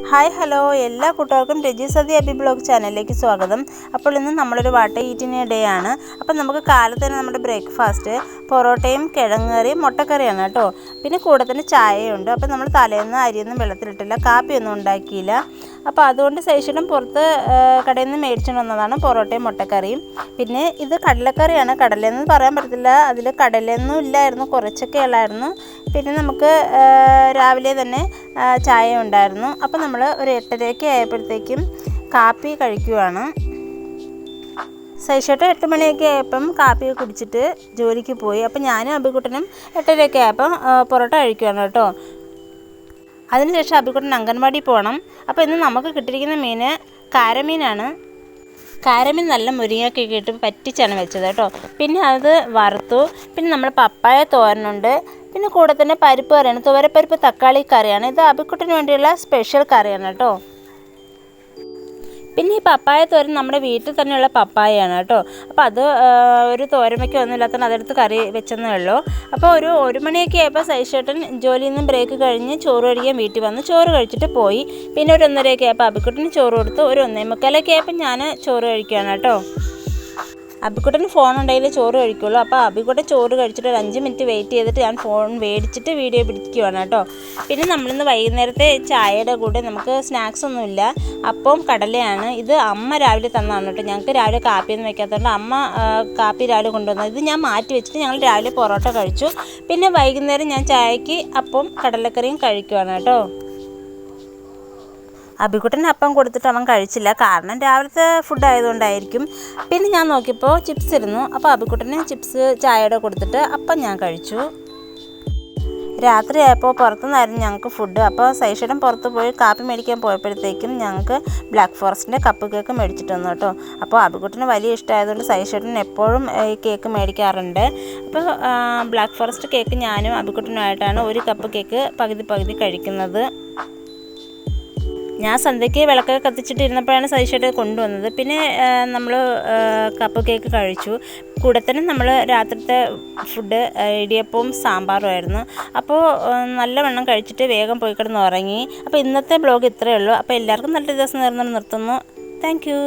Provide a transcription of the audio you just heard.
Hi hello എല്ലാ കൂട്ടുകാർക്കും രജി sati Abi blog ചാനലിലേക്ക് സ്വാഗതം. അപ്പോൾ ഇന്ന് നമ്മളൊരു വാട്ട ഈറ്റിംഗ് ഡേ ആണ്. അപ്പോൾ നമുക്ക് കാലത്ത് തന്നെ നമ്മുടെ ബ്രേക്ക്ഫാസ്റ്റ് പൊറോട്ടയും കിഴങ്ങ് കറിയും മുട്ടക്കറിയാണ് കേട്ടോ. പിന്നെ കൂടെ തന്നെ ചായയുണ്ട്. അപ്പോൾ നമ്മൾ തലേന്ന് അരിയൊന്നും വെള്ളത്തിലിട്ടില്ല, കാപ്പിയൊന്നും ഉണ്ടാക്കിയില്ല. അപ്പോൾ അതുകൊണ്ട് ശേഷം പുറത്ത് കടയിൽ നിന്ന് മേടിച്ചുകൊണ്ട് വന്നതാണ് പൊറോട്ടയും മുട്ടക്കറിയും. പിന്നെ ഇത് കടലക്കറിയാണ്. കടലയെന്ന് പറയാൻ പറ്റത്തില്ല, അതിൽ കടലയൊന്നും ഇല്ലായിരുന്നു, കുറച്ചൊക്കെ ഉള്ളായിരുന്നു. പിന്നെ നമുക്ക് രാവിലെ തന്നെ ചായ ഉണ്ടായിരുന്നു. അപ്പോൾ നമ്മൾ ഒരു 8:30 ആയപ്പോഴത്തേക്കും കാപ്പി കഴിക്കുവാണ്. സൈഷേട്ട് 8 മണിയൊക്കെ ആയപ്പം കാപ്പി കുടിച്ചിട്ട് ജോലിക്ക് പോയി. അപ്പോൾ ഞാനും അബിക്കുട്ടനും 8:30 ആയപ്പം പൊറോട്ട കഴിക്കുവാണ് കേട്ടോ. അതിനുശേഷം അബിക്കുട്ടൻ അംഗൻവാടി പോകണം. അപ്പോൾ ഇന്ന് നമുക്ക് കിട്ടിയിരിക്കുന്ന മീൻ കാരമീനാണ്. കാരമീൻ നല്ല മുരിങ്ങയൊക്കെ ഇട്ട് പറ്റിച്ചാണ് വെച്ചത് കേട്ടോ. പിന്നെ അത് വറുത്തു. പിന്നെ നമ്മൾ പപ്പായ തോരനുണ്ട്. പിന്നെ കൂടെ തന്നെ പരിപ്പ് കറിയാണ്, തുവരപ്പരിപ്പ് തക്കാളി കറിയാണ്. ഇത് അബിക്കുട്ടന് വേണ്ടിയുള്ള സ്പെഷ്യൽ കറിയാണ് കേട്ടോ. പിന്നെ ഈ പപ്പായ തോരൻ നമ്മുടെ വീട്ടിൽ തന്നെയുള്ള പപ്പായയാണ് കേട്ടോ. അപ്പോൾ അത് ഒരു തോരമയ്ക്ക് ഒന്നും ഇല്ലാത്തതുകൊണ്ട് അതെടുത്ത് കറി വെച്ചെന്നേ ഉള്ളൂ. അപ്പോൾ ഒരു 1 മണിയൊക്കെ ആയപ്പോൾ സൈഷേട്ടൻ ജോലിയിൽ നിന്നും ബ്രേക്ക് കഴിഞ്ഞ് ചോറ് കഴിക്കാൻ വീട്ടിൽ വന്ന് ചോറ് കഴിച്ചിട്ട് പോയി. പിന്നെ ഒരു 1:30 ആയപ്പോൾ അബിക്കുട്ടന് ചോറ് കൊടുത്തു. ഒരു 1:45 ആയപ്പോൾ ഞാൻ ചോറ് കഴിക്കുകയാണ് കേട്ടോ. അബിക്കുട്ടന് ഫോൺ ഉണ്ടെങ്കിൽ ചോറ് കഴിക്കുള്ളൂ. അപ്പോൾ അബിക്കുട്ടൻ ചോറ് കഴിച്ചിട്ട് ഒരു 5 മിനിറ്റ് വെയിറ്റ് ചെയ്തിട്ട് ഞാൻ ഫോൺ മേടിച്ചിട്ട് വീഡിയോ പിടിക്കുകയാണ് കേട്ടോ. പിന്നെ നമ്മളിന്ന് വൈകുന്നേരത്തെ ചായയുടെ കൂടെ നമുക്ക് സ്നാക്സ് ഒന്നുമില്ല, അപ്പം കടലയാണ്. ഇത് അമ്മ രാവിലെ തന്നതാണ് കേട്ടോ. ഞങ്ങൾക്ക് രാവിലെ കാപ്പിയൊന്നും വയ്ക്കാത്തതുകൊണ്ട് അമ്മ കാപ്പി രാവിലെ കൊണ്ടുവന്നത്. ഇത് ഞാൻ മാറ്റി വെച്ചിട്ട് ഞങ്ങൾ രാവിലെ പൊറോട്ട കഴിച്ചു. പിന്നെ വൈകുന്നേരം ഞാൻ ചായക്ക് അപ്പം കടലക്കറിയും കഴിക്കുകയാണ് കേട്ടോ. അബിക്കുട്ടന് അപ്പം കൊടുത്തിട്ട് അവൻ കഴിച്ചില്ല, കാരണം രാവിലത്തെ ഫുഡ് ആയതുകൊണ്ടായിരിക്കും. പിന്നെ ഞാൻ നോക്കിയപ്പോൾ ചിപ്സ് ഇരുന്നു. അപ്പോൾ അബിക്കുട്ടന് ചിപ്സ് ചായയുടെ കൊടുത്തിട്ട് അപ്പം ഞാൻ കഴിച്ചു. രാത്രിയായപ്പോൾ പുറത്തുനിന്നായിരുന്നു ഞങ്ങൾക്ക് ഫുഡ്. അപ്പോൾ സൈഷേട്ടൻ പുറത്ത് പോയി കാപ്പി മേടിക്കാൻ പോയപ്പോഴത്തേക്കും ഞങ്ങൾക്ക് ബ്ലാക്ക് ഫോറസ്റ്റിൻ്റെ കപ്പ് കേക്ക് മേടിച്ചിട്ട് വന്നു കേട്ടോ. അപ്പോൾ അബിക്കുട്ടന് വലിയ ഇഷ്ടമായതുകൊണ്ട് സൈഷേട്ടൻ എപ്പോഴും ഈ കേക്ക് മേടിക്കാറുണ്ട്. അപ്പോൾ ബ്ലാക്ക് ഫോറസ്റ്റ് കേക്ക് ഞാനും അബിക്കുട്ടനുമായിട്ടാണ് ഒരു കപ്പ് കേക്ക് പകുതി കഴിക്കുന്നത്. ഞാൻ സന്ധ്യയ്ക്ക് വിളക്കൊക്കെ കത്തിച്ചിട്ടിരുന്നപ്പോഴാണ് സൈഷേട്ട് കൊണ്ടുവന്നത്. പിന്നെ നമ്മൾ കപ്പ് കേക്ക് കഴിച്ചു. കൂടെ തന്നെ നമ്മൾ രാത്രിത്തെ ഫുഡ് ഇടിയപ്പവും സാമ്പാറും ആയിരുന്നു. അപ്പോൾ നല്ലവണ്ണം കഴിച്ചിട്ട് വേഗം പോയി കിടന്ന് ഉറങ്ങി. അപ്പോൾ ഇന്നത്തെ ബ്ലോഗ് ഇത്രയേ ഉള്ളൂ. അപ്പോൾ എല്ലാവർക്കും നല്ല ദിവസം നിർത്തുന്നു. Thank you.